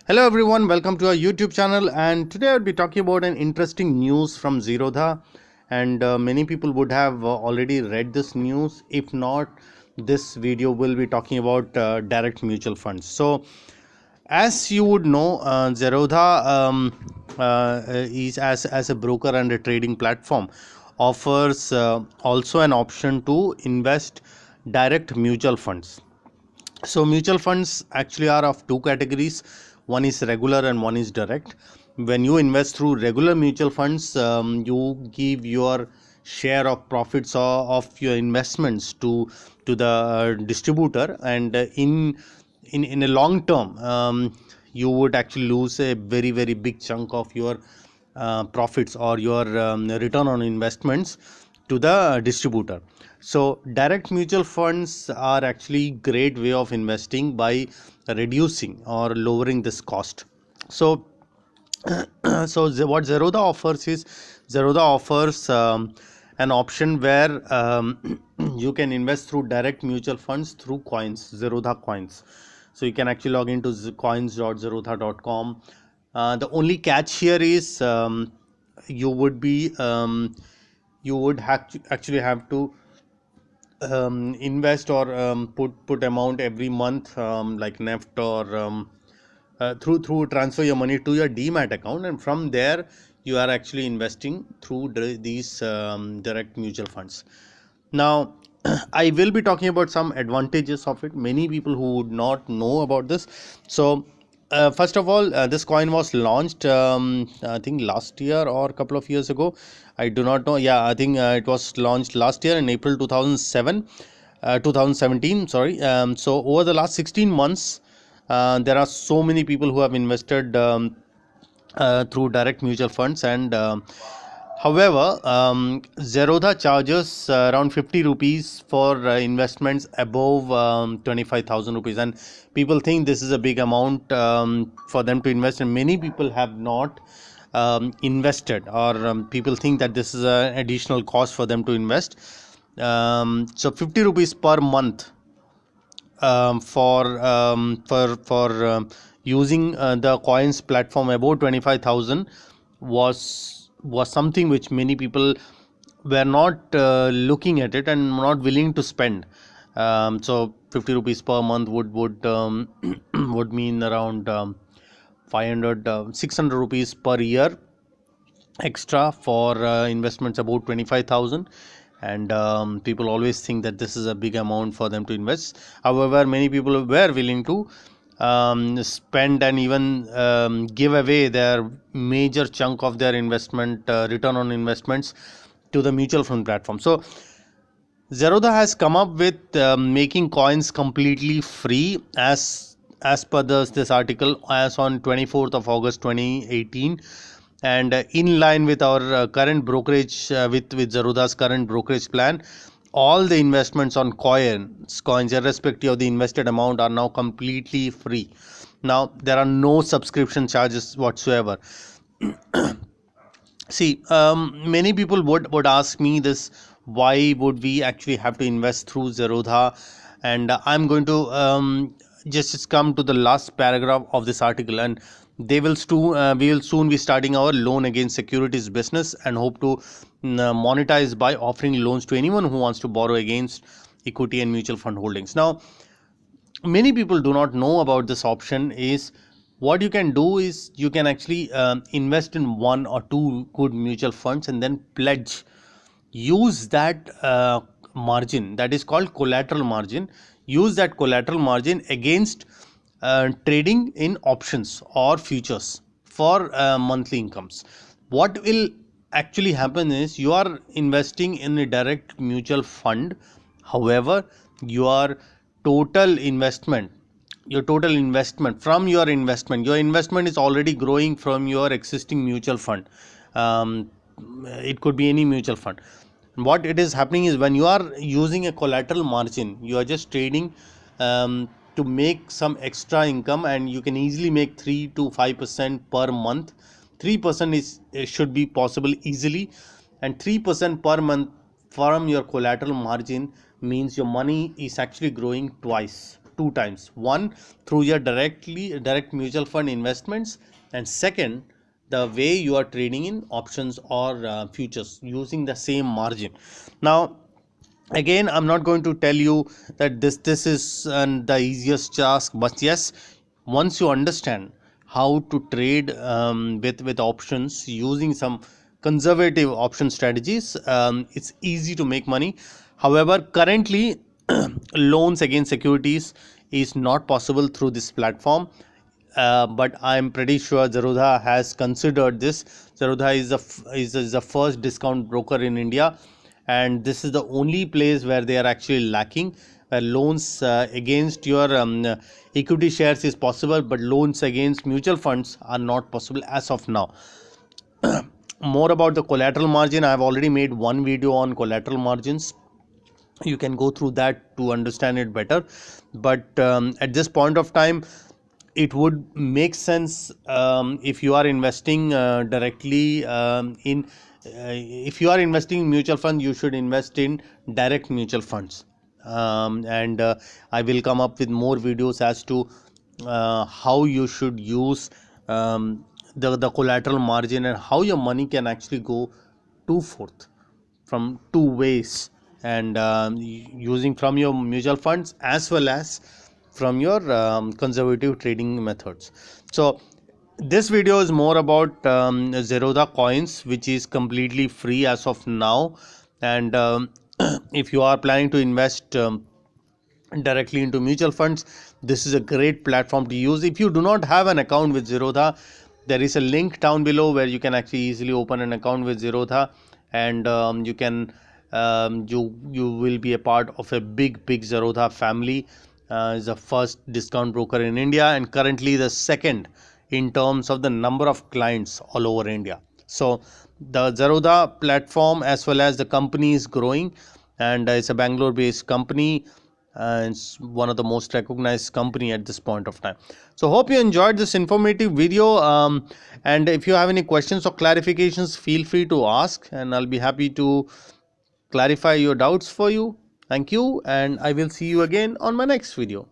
Hello everyone, welcome to our YouTube channel, and today I'll be talking about an interesting news from Zerodha. And many people would have already read this news. If not, this video will be talking about direct mutual funds. So as you would know, Zerodha is as a broker and a trading platform offers also an option to invest direct mutual funds. So mutual funds actually are of two categories. One is regular and one is direct. When you invest through regular mutual funds, you give your share of profits of your investments to the distributor, and in a long term, you would actually lose a very big chunk of your profits or your return on investments to the distributor. So direct mutual funds are actually great way of investing by reducing or lowering this cost. So what Zerodha offers is Zerodha offers an option where you can invest through direct mutual funds through coins, Zerodha coins. So you can actually log into coins.zerodha.com. The only catch here is you would be you would actually have to invest or put amount every month, like neft or through transfer your money to your demat account, and from there you are actually investing through these direct mutual funds. Now I will be talking about some advantages of it. Many people who would not know about this. So first of all, this coin was launched, I think last year or a couple of years ago. I do not know. Yeah, I think it was launched last year in April 2017. Sorry. So over the last 16 months, there are so many people who have invested through direct mutual funds, and however, Zerodha charges around 50 rupees for investments above 25,000 rupees, and people think this is a big amount for them to invest, and many people have not invested, or people think that this is an additional cost for them to invest. So 50 rupees per month for using the coins platform above 25,000 was something which many people were not looking at it and not willing to spend. So 50 rupees per month would would mean around 500 600 rupees per year extra for investments about 25,000. And people always think that this is a big amount for them to invest. However, many people were willing to spend and even give away their major chunk of their investment return on investments to the mutual fund platform. So Zerodha has come up with making coins completely free, as per this article, as on 24th of August 2018, and in line with our current brokerage, with Zerodha's current brokerage plan, all the investments on coins irrespective of the invested amount are now completely free. Now there are no subscription charges whatsoever. See, many people would ask me this: why would we actually have to invest through Zerodha? And I'm going to just come to the last paragraph of this article, and we will soon be starting our loan against securities business, and hope to monetize by offering loans to anyone who wants to borrow against equity and mutual fund holdings. Now, many people do not know about this option. Is what you can do is you can actually invest in one or two good mutual funds and then pledge, use that margin, that is called collateral margin, use that collateral margin against trading in options or futures for monthly incomes. What will actually happen is you are investing in a direct mutual fund. However, your total investment your investment is already growing from your existing mutual fund. It could be any mutual fund. What it is happening is, when you are using a collateral margin, you are just trading to make some extra income, and you can easily make 3 to 5% per month. 3% is should be possible easily, and 3% per month from your collateral margin means your money is actually growing twice, two times. One, through your direct mutual fund investments, and second, the way you are trading in options or futures using the same margin. Now, again, I'm not going to tell you that this is the easiest task, but yes, once you understand how to trade with options using some conservative option strategies, it's easy to make money. However, currently loans against securities is not possible through this platform, but I'm pretty sure Zerodha has considered this. Zerodha is the first discount broker in India, and this is the only place where they are actually lacking. Where loans against your equity shares is possible, but loans against mutual funds are not possible as of now. More about the collateral margin, I have already made one video on collateral margins. You can go through that to understand it better, but at this point of time, it would make sense if you are investing directly in if you are investing in mutual fund, you should invest in direct mutual funds, and I will come up with more videos as to how you should use the collateral margin, and how your money can actually go two forth from two ways, and using from your mutual funds as well as from your conservative trading methods. So this video is more about Zerodha coins, which is completely free as of now, and if you are planning to invest directly into mutual funds, this is a great platform to use. If you do not have an account with Zerodha, there is a link down below where you can actually easily open an account with Zerodha, and you can you will be a part of a big Zerodha family. Is the first discount broker in India, and currently the second in terms of the number of clients all over India. So the Zerodha platform as well as the company is growing, and it's a Bangalore based company. It's one of the most recognized company at this point of time. So hope you enjoyed this informative video, and if you have any questions or clarifications, feel free to ask, and I'll be happy to clarify your doubts for you. Thank you, and I will see you again on my next video.